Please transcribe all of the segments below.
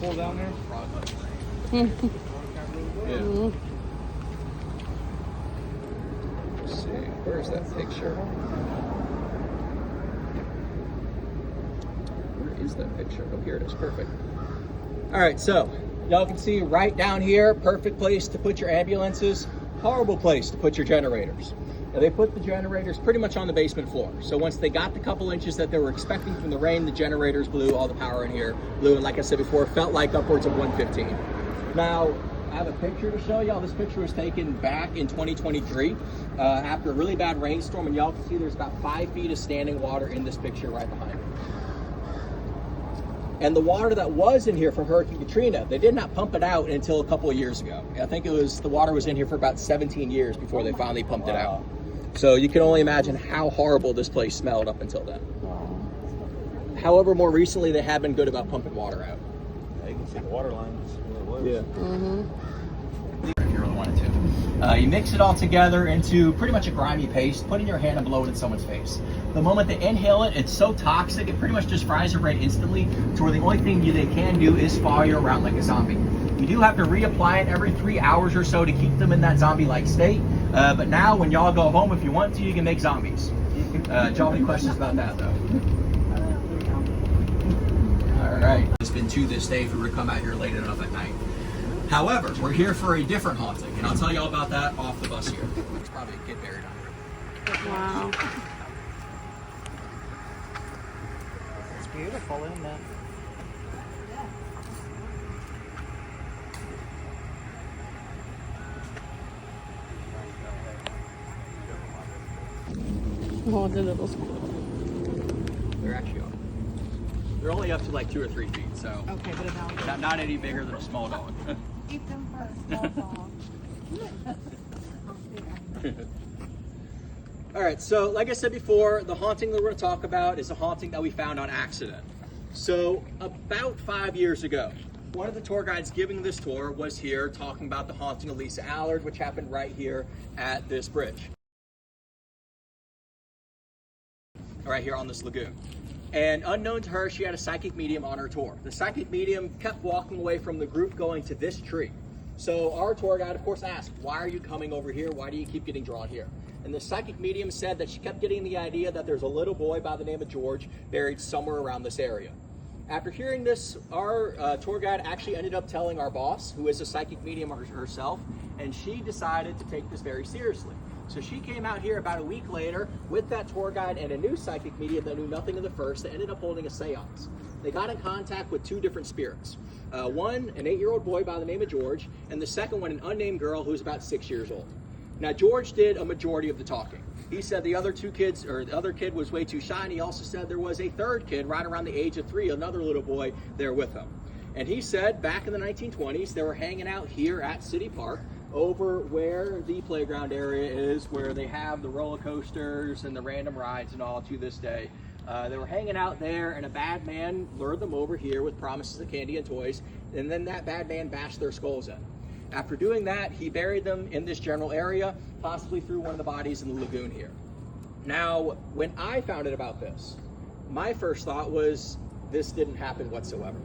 pull down there? Yeah. Let's see, where's that picture? Where is that picture? Oh, here it is, perfect. All right, so y'all can see right down here, perfect place to put your ambulances, horrible place to put your generators. Now, they put the generators pretty much on the basement floor. So once they got the couple inches that they were expecting from the rain, the generators blew, all the power in here blew, and like I said before, felt like upwards of 115. Now, I have a picture to show y'all. This picture was taken back in 2023 after a really bad rainstorm, and y'all can see there's about 5 feet of standing water in this picture right behind me. And the water that was in here from Hurricane Katrina, they did not pump it out until a couple of years ago. I think the water was in here for about 17 years before they finally pumped it out. So you can only imagine how horrible this place smelled up until then. However, more recently, they have been good about pumping water out. Yeah, you can see the water lines where it was. Yeah. Mm-hmm. If you really wanted to. You mix it all together into pretty much a grimy paste, put in your hand and blow it in someone's face. The moment they inhale it, it's so toxic, it pretty much just fries your brain instantly, to where the only thing they can do is follow you around like a zombie. You do have to reapply it every 3 hours or so to keep them in that zombie-like state. But now, when y'all go home, if you want to, you can make zombies. Do y'all have any questions about that, though? All right. It's been to this day if we were to come out here late enough at night. However, we're here for a different haunting, and I'll tell y'all about that off the bus here. There's probably a kid buried under it. Wow. It's beautiful, isn't it? Oh, the little squirrel. They're actually on. They're only up to like 2 or 3 feet, so Okay, but now not any bigger than a small dog. eat them first. Small dog. All right, so like I said before, the haunting that we're going to talk about is a haunting that we found on accident. So about 5 years ago, one of the tour guides giving this tour was here talking about the haunting of Lisa Allard, which happened right here at this bridge. Right here on this lagoon. And unknown to her, she had a psychic medium on her tour. The psychic medium kept walking away from the group going to this tree. So our tour guide, of course, asked, why are you coming over here? Why do you keep getting drawn here? And the psychic medium said that she kept getting the idea that there's a little boy by the name of George buried somewhere around this area. After hearing this, our tour guide actually ended up telling our boss, who is a psychic medium herself, and she decided to take this very seriously. So she came out here about a week later with that tour guide and a new psychic medium that knew nothing of the first, that ended up holding a seance. They got in contact with 2 different spirits. One, an 8-year-old boy by the name of George, and the second one, an unnamed girl who was about 6 years old. Now, George did a majority of the talking. He said the other 2 kids, or the other kid was way too shy, and he also said there was a 3rd kid right around the age of 3, another little boy there with him. And he said back in the 1920s, they were hanging out here at City Park, over where the playground area is, where they have the roller coasters and the random rides and all to this day. They were hanging out there, and a bad man lured them over here with promises of candy and toys, and then that bad man bashed their skulls in. After doing that, he buried them in this general area, possibly threw one of the bodies in the lagoon here. Now, when I found out about this, my first thought was this didn't happen whatsoever.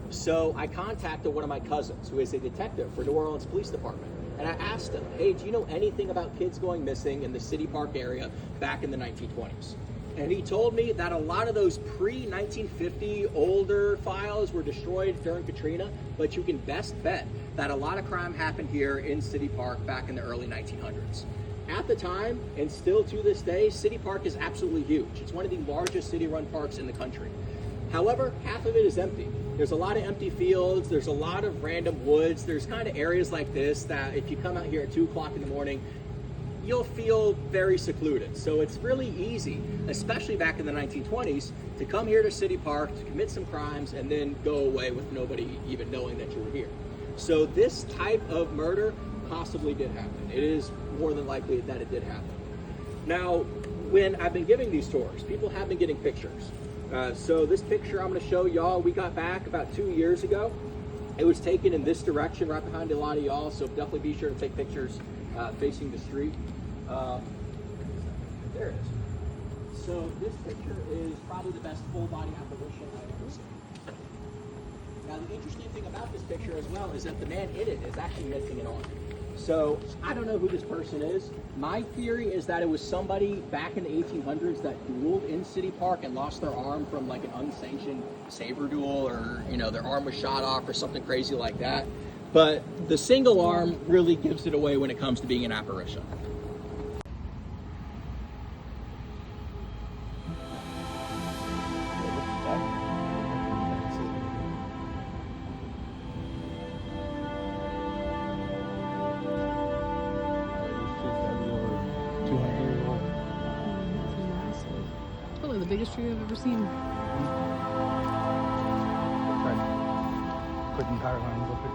So I contacted one of my cousins, who is a detective for New Orleans Police Department. And I asked him, hey, do you know anything about kids going missing in the City Park area back in the 1920s? And he told me that a lot of those pre-1950 older files were destroyed during Katrina, but you can best bet that a lot of crime happened here in City Park back in the early 1900s. At the time, and still to this day, City Park is absolutely huge. It's one of the largest city-run parks in the country. However, half of it is empty. There's a lot of empty fields, there's a lot of random woods, there's kind of areas like this that if you come out here at 2 o'clock in the morning, you'll feel very secluded. So it's really easy, especially back in the 1920s, to come here to City Park, to commit some crimes, and then go away with nobody even knowing that you were here. So this type of murder possibly did happen. It is more than likely that it did happen. Now, when I've been giving these tours, people have been getting pictures. So this picture I'm going to show y'all, we got back about 2 years ago. It was taken in this direction right behind a lot of y'all, so definitely be sure to take pictures facing the street. There it is. So this picture is probably the best full body apparition I've ever seen. Now, the interesting thing about this picture as well is that the man in it is actually missing an arm. So I don't know who this person is. My theory is that it was somebody back in the 1800s that dueled in City Park and lost their arm from like an unsanctioned saber duel, or their arm was shot off or something crazy like that. But the single arm really gives it away when it comes to being an apparition. It's probably the biggest tree I've ever seen. Putting power lines up it.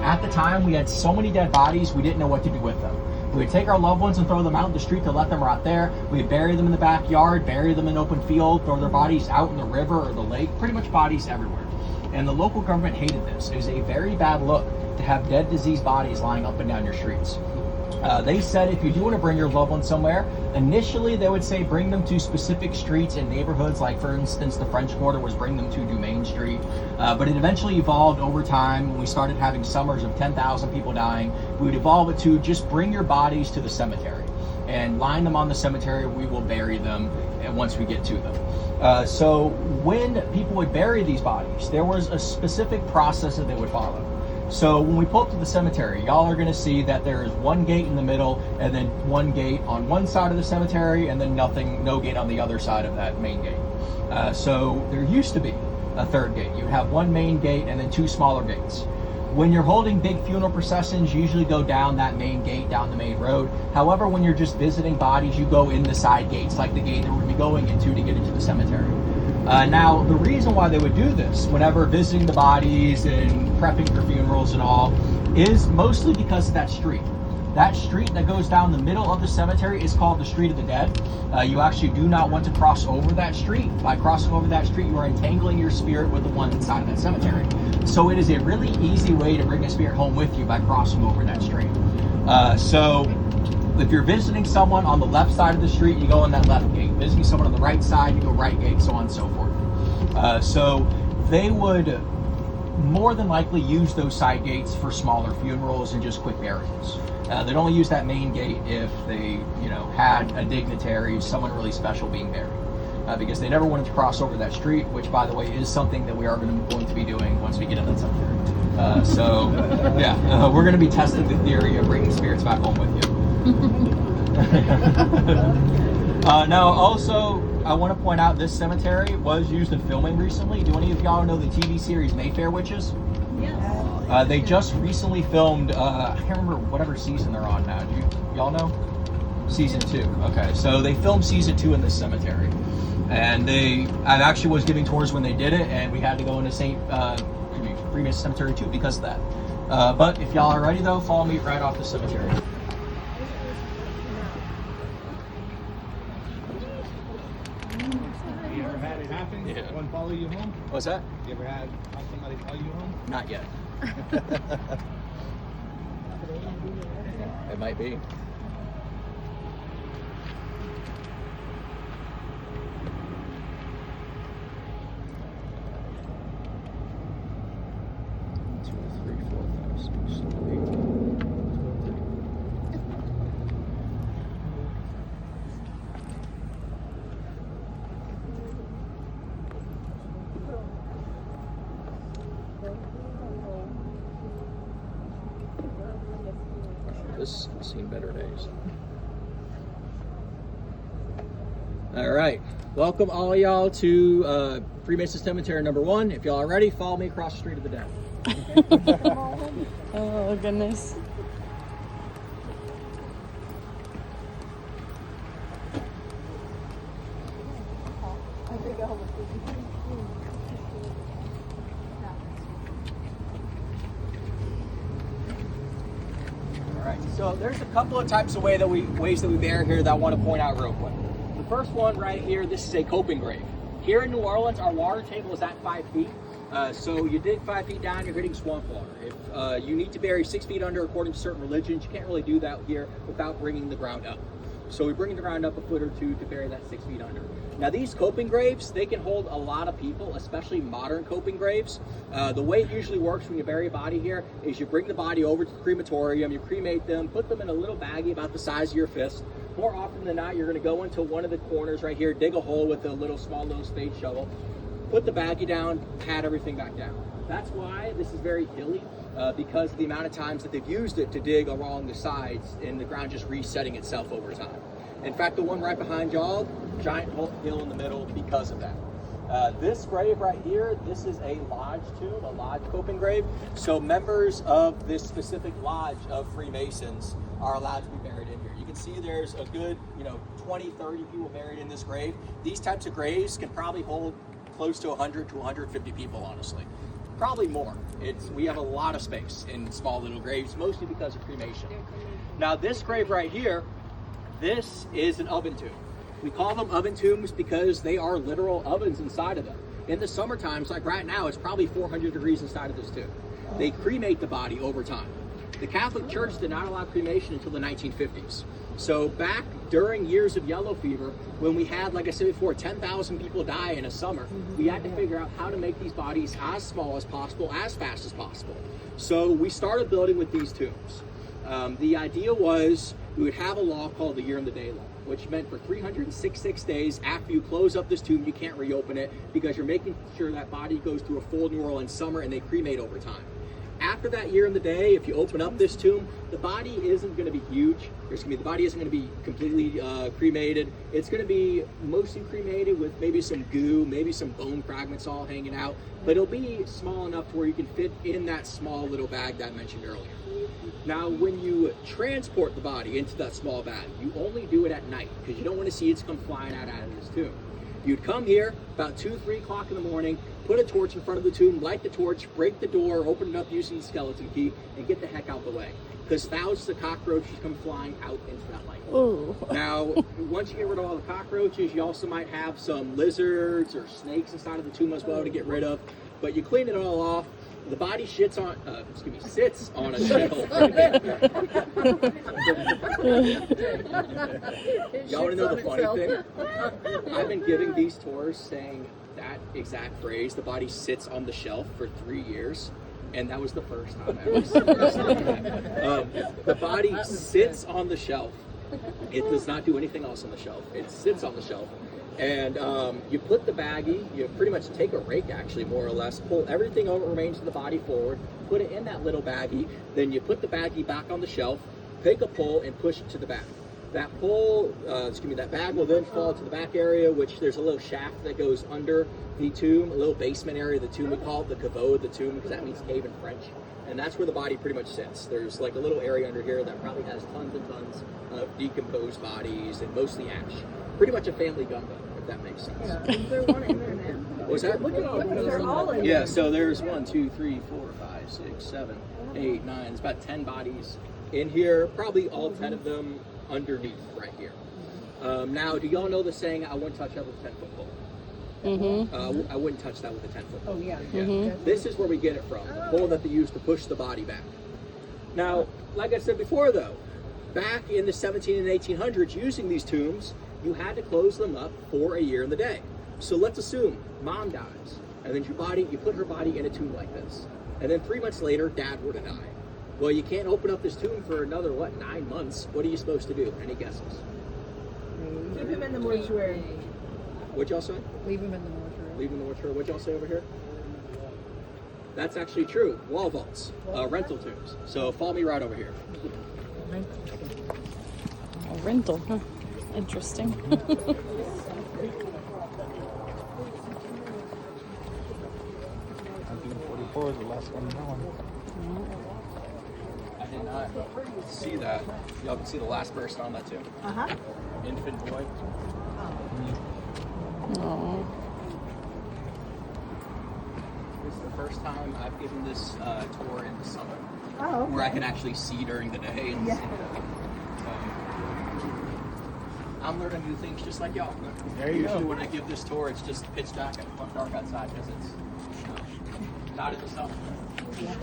At the time, we had so many dead bodies, we didn't know what to do with them. We would take our loved ones and throw them out in the street to let them rot there. We would bury them in the backyard, bury them in open field, throw their bodies out in the river or the lake, pretty much bodies everywhere. And the local government hated this. It was a very bad look to have dead, diseased bodies lying up and down your streets. They said if you do want to bring your loved ones somewhere, initially they would say bring them to specific streets and neighborhoods, like for instance the French Quarter was bring them to Dumaine Street, but it eventually evolved over time. When we started having summers of 10,000 people dying, we would evolve it to just bring your bodies to the cemetery and line them on the cemetery. We will bury them once we get to them. So when people would bury these bodies, there was a specific process that they would follow. So when we pull up to the cemetery, y'all are going to see that there is one gate in the middle, and then one gate on one side of the cemetery, and then no gate on the other side of that main gate. So there used to be a third gate. You have one main gate and then two smaller gates. When you're holding big funeral processions, you usually go down that main gate, down the main road. However, when you're just visiting bodies, you go in the side gates, like the gate that we're going to be going into to get into the cemetery. Now, the reason why they would do this whenever visiting the bodies and prepping for funerals and all is mostly because of that street. That street that goes down the middle of the cemetery is called the Street of the Dead. You actually do not want to cross over that street. By crossing over that street, you are entangling your spirit with the one inside of that cemetery. So it is a really easy way to bring a spirit home with you by crossing over that street. So if you're visiting someone on the left side of the street, you go on that left gate. Visiting someone on the right side, you go right gate, so on and so forth. So they would more than likely use those side gates for smaller funerals and just quick burials. They'd only use that main gate if they, had a dignitary, someone really special being buried. Because they never wanted to cross over that street, which, by the way, is something that we are going to be doing once we get in that cemetery. We're going to be testing the theory of bringing spirits back home with you. Now, also, I want to point out this cemetery was used in filming recently. Do any of y'all know the TV series Mayfair Witches? Yes. They just recently filmed, I can't remember whatever season they're on now. Do y'all know? Season 2. Okay, so they filmed season 2 in this cemetery. And I actually was giving tours when they did it, and we had to go into Freeman Cemetery too because of that. But if y'all are ready though, follow me right off the cemetery. You ever had it happen? Yeah. One follow you home? What's that? You ever had somebody follow you home? Not yet. It might be. This has seen better days. All right, welcome all y'all to Freemason Cemetery number 1. If y'all are ready, follow me across the Street of the Dead. Oh goodness. right, so there's a couple of types of ways that we bury here that I want to point out real quick. The first one right here, this is a coping grave. Here in New Orleans, our water table is at 5 feet. So you dig 5 feet down, you're hitting swamp water. If you need to bury 6 feet under according to certain religions, you can't really do that here without bringing the ground up. So we bring the ground up a foot or two to bury that 6 feet under. Now these coping graves, they can hold a lot of people, especially modern coping graves. The way it usually works when you bury a body here is you bring the body over to the crematorium, you cremate them, put them in a little baggie about the size of your fist. More often than not, you're going to go into one of the corners right here, dig a hole with a little small little spade shovel, put the baggie down, pat everything back down. That's why this is very hilly, because of the amount of times that they've used it to dig along the sides and the ground just resetting itself over time. In fact, the one right behind y'all, giant hill in the middle because of that. This grave right here, this is a lodge tomb, a lodge coping grave. So members of this specific lodge of Freemasons are allowed to be buried in here. You can see there's a good, 20, 30 people buried in this grave. These types of graves can probably hold close to 100 to 150 people, honestly. Probably more. We have a lot of space in small little graves, mostly because of cremation. Now this grave right here, this is an oven tomb. We call them oven tombs because they are literal ovens inside of them. In the summer times, like right now, it's probably 400 degrees inside of this tomb. They cremate the body over time. The Catholic Church did not allow cremation until the 1950s. So back during years of yellow fever, when we had, like I said before, 10,000 people die in a summer, we had to figure out how to make these bodies as small as possible, as fast as possible. So we started building with these tombs. The idea was we would have a law called the Year and the Day Law, which meant for 366 days after you close up this tomb, you can't reopen it because you're making sure that body goes through a full New Orleans summer and they cremate over time. After that year and the day, if you open up this tomb, the body isn't going to be huge. The body isn't going to be completely cremated. It's going to be mostly cremated with maybe some goo, maybe some bone fragments all hanging out, but it'll be small enough to where you can fit in that small little bag that I mentioned earlier. Now, when you transport the body into that small bag, you only do it at night because you don't want to see it come flying out of this tomb. You'd come here about 2, 3 o'clock in the morning, put a torch in front of the tomb, light the torch, break the door, open it up using the skeleton key, and get the heck out the way. Because thousands of cockroaches come flying out into that light. Ooh. Now, once you get rid of all the cockroaches, you also might have some lizards or snakes inside of the tomb as well to get rid of. But you clean it all off. The body sits on a shelf. Y'all want to know the funny thing? I've been giving these tours saying that exact phrase, the body sits on the shelf, for 3 years. And that was the first time I ever said that. The body sits on the shelf. It does not do anything else on the shelf. It sits on the shelf. And you put the baggie, you pretty much take a rake actually, more or less, pull everything over remains of the body forward, put it in that little baggie, then you put the baggie back on the shelf, take a pull and push it to the back. That pull, that bag will then fall to the back area, which there's a little shaft that goes under the tomb, a little basement area of the tomb. We call it the caveau of the tomb because that means cave in French. And that's where the body pretty much sits. There's like a little area under here that probably has tons and tons of decomposed bodies and mostly ash. Pretty much a family gumbo, if that makes sense. Yeah. Is there one in there now? What's that? Look at all they're all in Yeah, there. so there's 1, 2, 3, 4, 5, 6, 7, 8, 9. It's about 10 bodies in here. Probably all 10 of them underneath right here. Now, do y'all know the saying, I wouldn't touch that with a 10-foot pole? Mm-hmm. I wouldn't touch that with a 10-foot pole. Oh, yeah. Mm-hmm. This is where we get it from, the pole that they use to push the body back. Now, like I said before though, back in the 17 and 1800s, using these tombs, you had to close them up for a year and the day. So let's assume mom dies, and then you put her body in a tomb like this. And then 3 months later, dad were to die. Well, you can't open up this tomb for another, 9 months? What are you supposed to do? Any guesses? Keep him in the mortuary. What'd y'all say? Leave him in the mortuary. Leave in the mortuary. What'd y'all say over here? That's actually true. Wall vaults, rental tombs. So follow me right over here. A rental, huh? Interesting. 1944 is the last one known. I did not see that. Y'all can see the last person on that tomb. Uh-huh. Infant boy. Oh. This is the first time I've given this tour in the summer. Oh, where I okay. can actually see during the day. And Yeah. I'm learning new things just like y'all. There you Usually go. when I give this tour, it's just pitch dark outside because it's not in the summer. Yeah.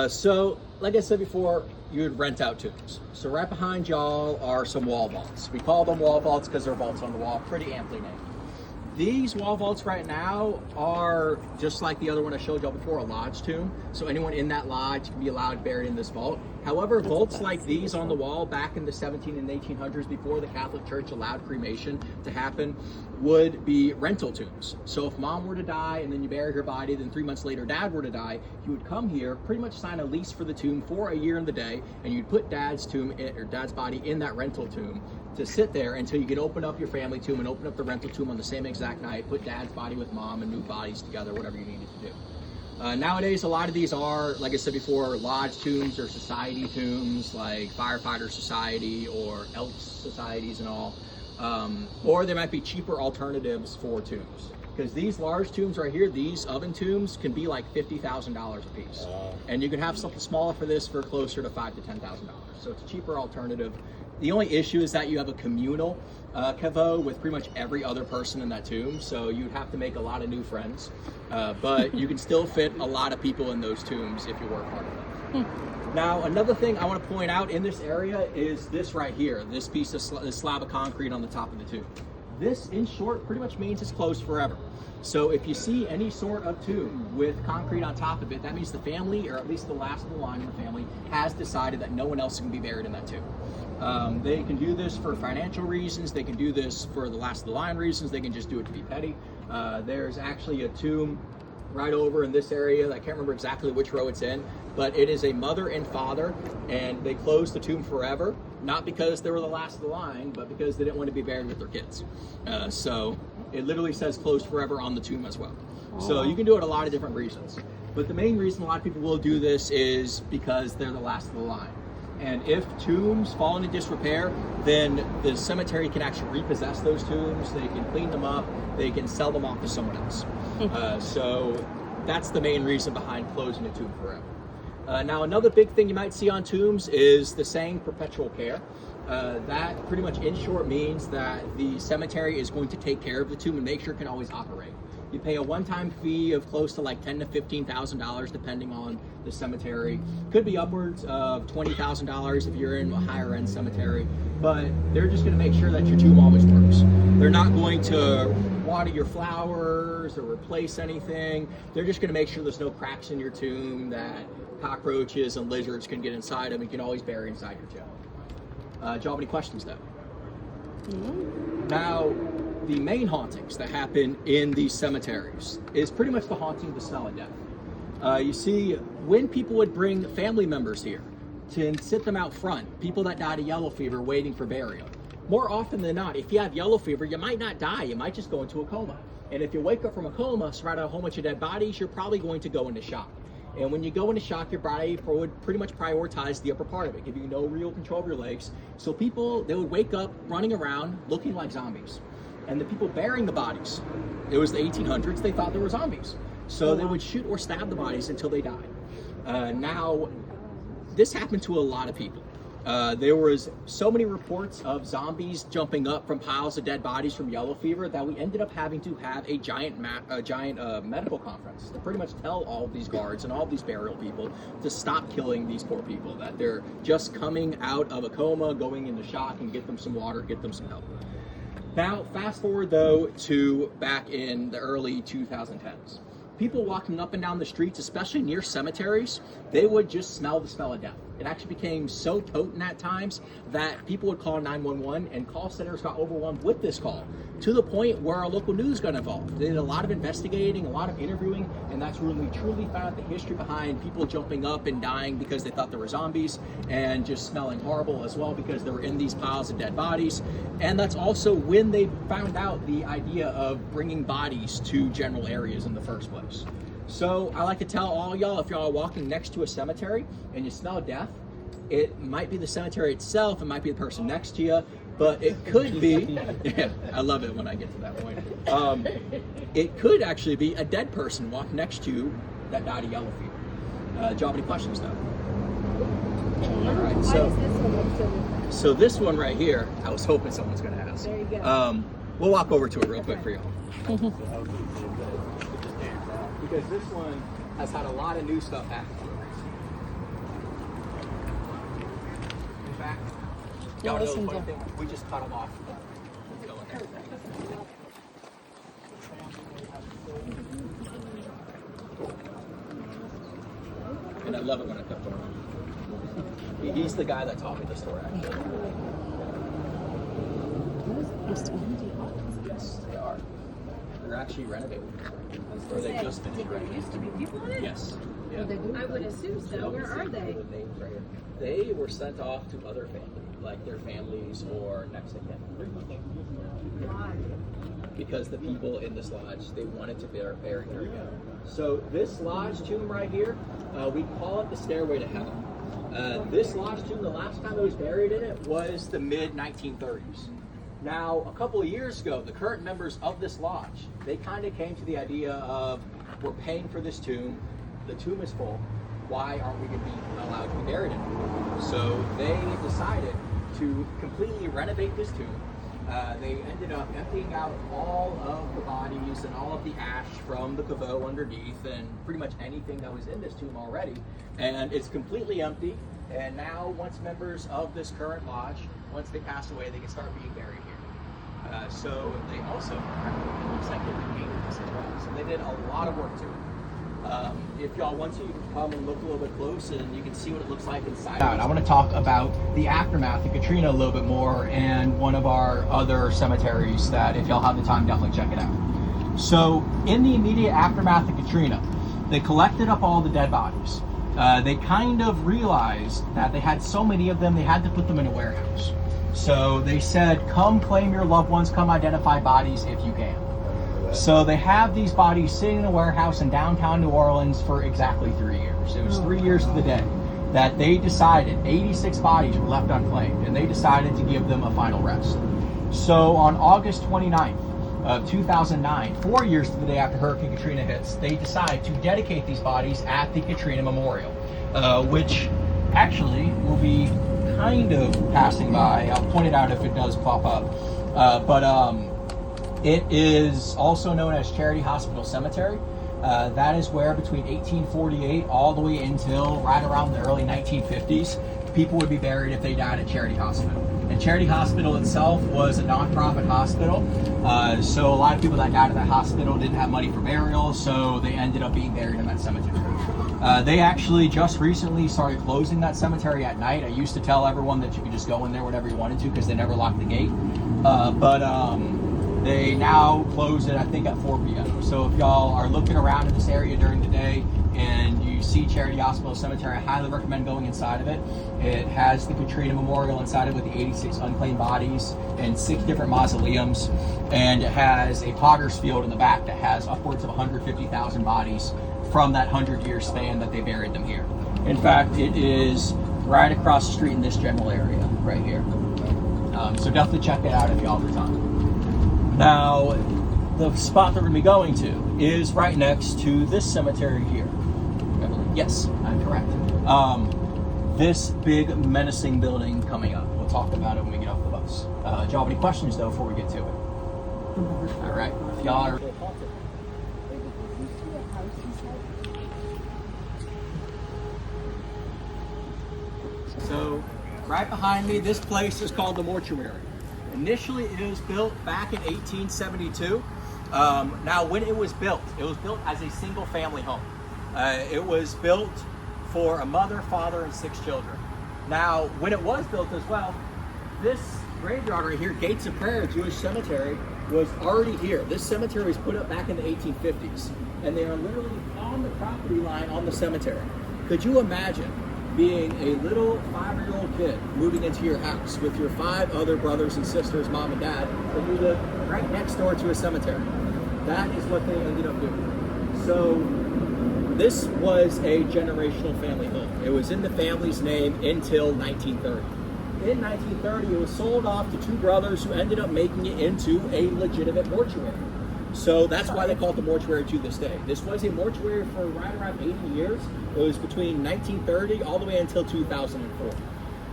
So, like I said before, you would rent out tombs. So right behind y'all are some wall vaults. We call them wall vaults because they're vaults on the wall, pretty amply named. These wall vaults right now are just like the other one I showed y'all before, a lodge tomb. So anyone in that lodge can be allowed buried in this vault. However, vaults like these on the wall back in the 17 and 1800s, before the Catholic Church allowed cremation to happen, would be rental tombs. So if mom were to die and then you bury her body, then 3 months later dad were to die, you would come here, pretty much sign a lease for the tomb for a year and the day, and you'd put dad's body in that rental tomb to sit there until you could open up your family tomb and open up the rental tomb on the same exact night, put dad's body with mom and move bodies together, whatever you needed to do. Nowadays, a lot of these are, like I said before, lodge tombs or society tombs, like firefighter society or Elks societies and all. Or there might be cheaper alternatives for tombs. Because these large tombs right here, these oven tombs, can be like $50,000 a piece. And you can have something smaller for this for closer to $5,000 to $10,000. So it's a cheaper alternative. The only issue is that you have a communal caveau with pretty much every other person in that tomb, so you'd have to make a lot of new friends. But you can still fit a lot of people in those tombs if you work hard enough. Now, another thing I want to point out in this area is this right here, this piece of this slab of concrete on the top of the tomb. This, in short, pretty much means it's closed forever. So if you see any sort of tomb with concrete on top of it, that means the family, or at least the last of the line of the family, has decided that no one else can be buried in that tomb. They can do this for financial reasons, they can do this for the last of the line reasons, they can just do it to be petty. There's actually a tomb right over in this area, I can't remember exactly which row it's in, but it is a mother and father, and they closed the tomb forever, not because they were the last of the line, but because they didn't want to be buried with their kids. So it literally says closed forever on the tomb as well. So you can do it a lot of different reasons. But the main reason a lot of people will do this is because they're the last of the line. And if tombs fall into disrepair, then the cemetery can actually repossess those tombs, they can clean them up, they can sell them off to someone else. So that's the main reason behind closing a tomb forever. Now, another big thing you might see on tombs is the saying perpetual care. That pretty much in short means that the cemetery is going to take care of the tomb and make sure it can always operate. You pay a one-time fee of close to like $10,000 to $15,000 depending on the cemetery. Could be upwards of $20,000 if you're in a higher end cemetery, but they're just going to make sure that your tomb always works. They're not going to water your flowers or replace anything. They're just going to make sure there's no cracks in your tomb, that cockroaches and lizards can get inside them. You can always bury inside your tomb. Do you have any questions though? Now, the main hauntings that happen in these cemeteries is pretty much the haunting of the smell of death. You see, when people would bring family members here to sit them out front, people that died of yellow fever waiting for burial, more often than not, if you have yellow fever, you might not die, you might just go into a coma. And if you wake up from a coma surrounded by a whole bunch of dead bodies, you're probably going to go into shock. And when you go into shock, your body would pretty much prioritize the upper part of it, give you no real control of your legs. So people, they would wake up running around looking like zombies. And the people burying the bodies, it was the 1800s, they thought they were zombies. So they would shoot or stab the bodies until they died. Now, this happened to a lot of people. There was so many reports of zombies jumping up from piles of dead bodies from yellow fever that we ended up having to have a giant medical conference to pretty much tell all of these guards and all of these burial people to stop killing these poor people, that they're just coming out of a coma, going into shock, and get them some water, get them some help. Now, fast forward though to back in the early 2010s. People walking up and down the streets, especially near cemeteries, they would just smell the smell of death. It actually became so potent at times that people would call 911 and call centers got overwhelmed with this call, to the point where our local news got involved. They did a lot of investigating, a lot of interviewing, and that's when we truly found the history behind people jumping up and dying because they thought they were zombies, and just smelling horrible as well because they were in these piles of dead bodies. And that's also when they found out the idea of bringing bodies to general areas in the first place. So I like to tell all y'all, if y'all are walking next to a cemetery and you smell death, it might be the cemetery itself, it might be the person next to you, but it could be, yeah, I love it when I get to that point. It could actually be a dead person walking next to you that died of yellow fever. Do you have any questions though? All right, Why is this one look so different? so this one right here, I was hoping someone's gonna ask. There you go. We'll walk over to it real quick for y'all. Because this one has had a lot of new stuff happen to it. In fact, y'all know the funny thing, we just cut them off. And I love it when I cut them off. He's the guy that taught me the story, actually. Yes, they are. They're actually renovating. Or they just finished renovating. Used to be people in it? Yes. Yeah. I would assume so. Where are they? They were sent off to other families, like their families or next of kin, pretty much. Why? Because the people in this lodge, they wanted to bury here again. So this lodge tomb right here, we call it the Stairway to Heaven. This lodge tomb, the last time it was buried in it was the mid-1930s. Now, a couple of years ago, the current members of this lodge, they kind of came to the idea of, we're paying for this tomb, the tomb is full, why aren't we going to be allowed to be buried in it? So they decided to completely renovate this tomb. They ended up emptying out all of the bodies and all of the ash from the caveau underneath and pretty much anything that was in this tomb already. And it's completely empty. And now, once members of this current lodge, once they pass away, they can start being buried here. So they also, it looks like they repainted this as well. So they did a lot of work to it. If y'all want to, you can come and look a little bit close and you can see what it looks like inside. I want to talk about the aftermath of Katrina a little bit more, and one of our other cemeteries that, if y'all have the time, definitely check it out. So in the immediate aftermath of Katrina, they collected up all the dead bodies. They kind of realized that they had so many of them, they had to put them in a warehouse. So they said, come claim your loved ones, come identify bodies if you can. So they have these bodies sitting in a warehouse in downtown New Orleans for exactly 3 years. It was 3 years to the day that they decided 86 bodies were left unclaimed, and they decided to give them a final rest. So on August 29th of 2009, 4 years to the day after Hurricane Katrina hits, they decide to dedicate these bodies at the Katrina Memorial, which actually will be kind of passing by. I'll point it out if it does pop up. It is also known as Charity Hospital Cemetery. That is where between 1848 all the way until right around the early 1950s, people would be buried if they died at Charity Hospital. And Charity Hospital itself was a non-profit hospital. So a lot of people that died at that hospital didn't have money for burial, so they ended up being buried in that cemetery. They actually just recently started closing that cemetery at night. I used to tell everyone that you could just go in there whenever you wanted to because they never locked the gate. They now close it, I think, at 4 p.m. So if y'all are looking around in this area during the day and you see Charity Hospital Cemetery, I highly recommend going inside of it. It has the Katrina Memorial inside it with the 86 unclaimed bodies and 6 different mausoleums. And it has a potter's field in the back that has upwards of 150,000 bodies from that 100-year span that they buried them here. In fact, it is right across the street in this general area right here. So definitely check it out if y'all have the time. Now, the spot that we're going to be going to is right next to this cemetery here. Yes, I'm correct. This big menacing building coming up. We'll talk about it when we get off the bus. Do y'all have any questions though before we get to it? All right, if y'all are... So, right behind me, this place is called the Mortuary. Initially, it was built back in 1872. Now, when it was built as a single family home. It was built for a mother, father, and 6 children. Now, when it was built as well, this graveyard right here, Gates of Prayer Jewish Cemetery, was already here. This cemetery was put up back in the 1850s, and they are literally on the property line on the cemetery. Could you imagine being a little 5-year-old kid moving into your house with your 5 other brothers and sisters, mom and dad, and you live right next door to a cemetery? That is what they ended up doing. So this was a generational family home. It was in the family's name until 1930. In 1930, it was sold off to 2 brothers who ended up making it into a legitimate mortuary. So that's why they call it the mortuary to this day. This was a mortuary for right around 80 years. It was between 1930 all the way until 2004.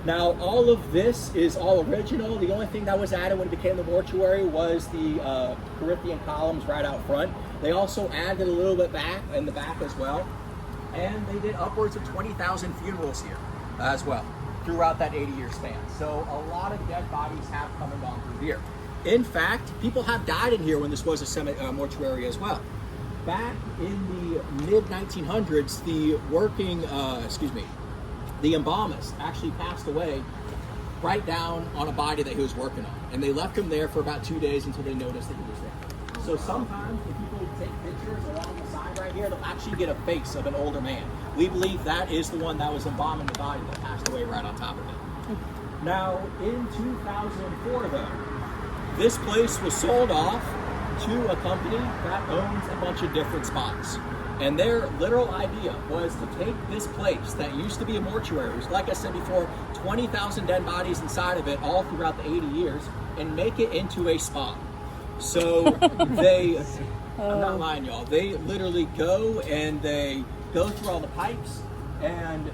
Now, all of this is all original. The only thing that was added when it became the mortuary was the Corinthian columns right out front. They also added a little bit back in the back as well. And they did upwards of 20,000 funerals here as well throughout that 80-year span. So a lot of dead bodies have come and gone through here. In fact, people have died in here when this was a mortuary as well. Back in the mid-1900s, the embalmist actually passed away right down on a body that he was working on. And they left him there for about 2 days until they noticed that he was there. So sometimes if people take pictures along the side right here, they'll actually get a face of an older man. We believe that is the one that was embalming the body that passed away right on top of it. Now, in 2004 though, this place was sold off to a company that owns a bunch of different spots. And their literal idea was to take this place that used to be a mortuary, which, like I said before, 20,000 dead bodies inside of it all throughout the 80 years, and make it into a spa. So they, I'm not lying y'all, they literally go and they go through all the pipes, and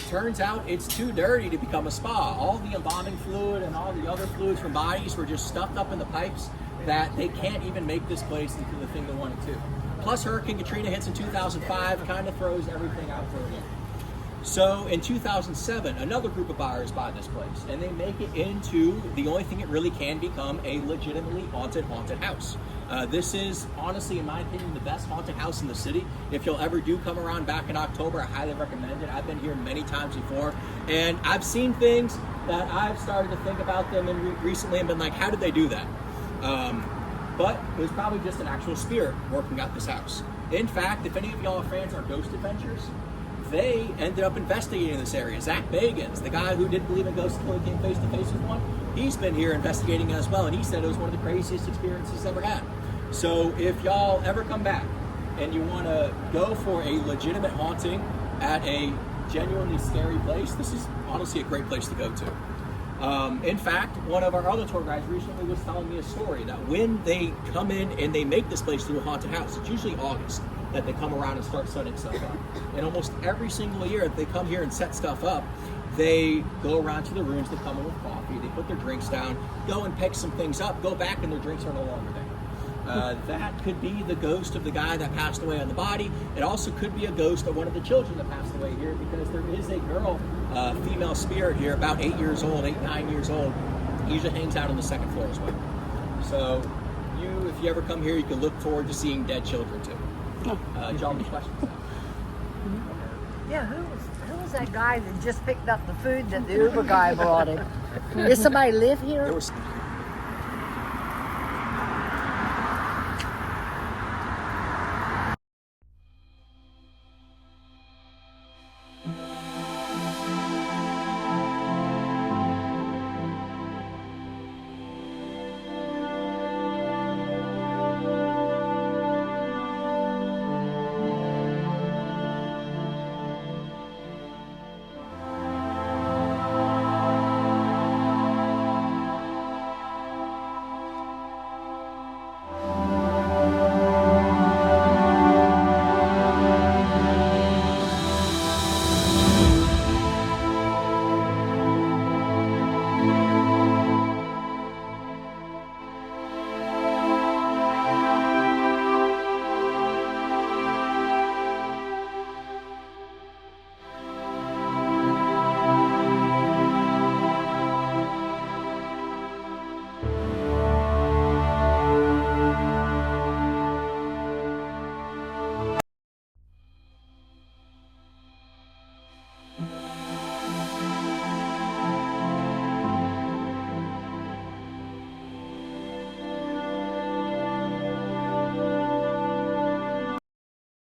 turns out it's too dirty to become a spa. All the embalming fluid and all the other fluids from bodies were just stuffed up in the pipes that they can't even make this place into the thing they wanted to. Plus Hurricane Katrina hits in 2005, kind of throws everything out for a loop. So in 2007, another group of buyers buy this place, and they make it into the only thing it really can become, a legitimately haunted house. This is honestly, in my opinion, the best haunted house in the city. If you'll ever do come around back in October, I highly recommend it. I've been here many times before, and I've seen things that I've started to think about them and recently and been like, how did they do that? But it was probably just an actual spirit working at this house. In fact, if any of y'all are fans of Ghost Adventures, they ended up investigating this area. Zach Bagans, the guy who didn't believe in ghosts until he came face to face with one, he's been here investigating it as well, and he said it was one of the craziest experiences he's ever had. So if y'all ever come back and you want to go for a legitimate haunting at a genuinely scary place, this is honestly a great place to go to. In fact, one of our other tour guides recently was telling me a story that when they come in and they make this place to a haunted house, it's usually August that they come around and start setting stuff up. And almost every single year that they come here and set stuff up, they go around to the rooms, they come in with coffee, they put their drinks down, go and pick some things up, go back and their drinks are no longer there. That could be the ghost of the guy that passed away on the body. It also could be a ghost of one of the children that passed away here, because there is a girl, female spirit here, about 8 years old, 9 years old. Usually hangs out on the second floor as well. So if you ever come here, you can look forward to seeing dead children too. John, any questions? Yeah, who was that guy that just picked up the food that the Uber guy brought him? Did somebody live here? There was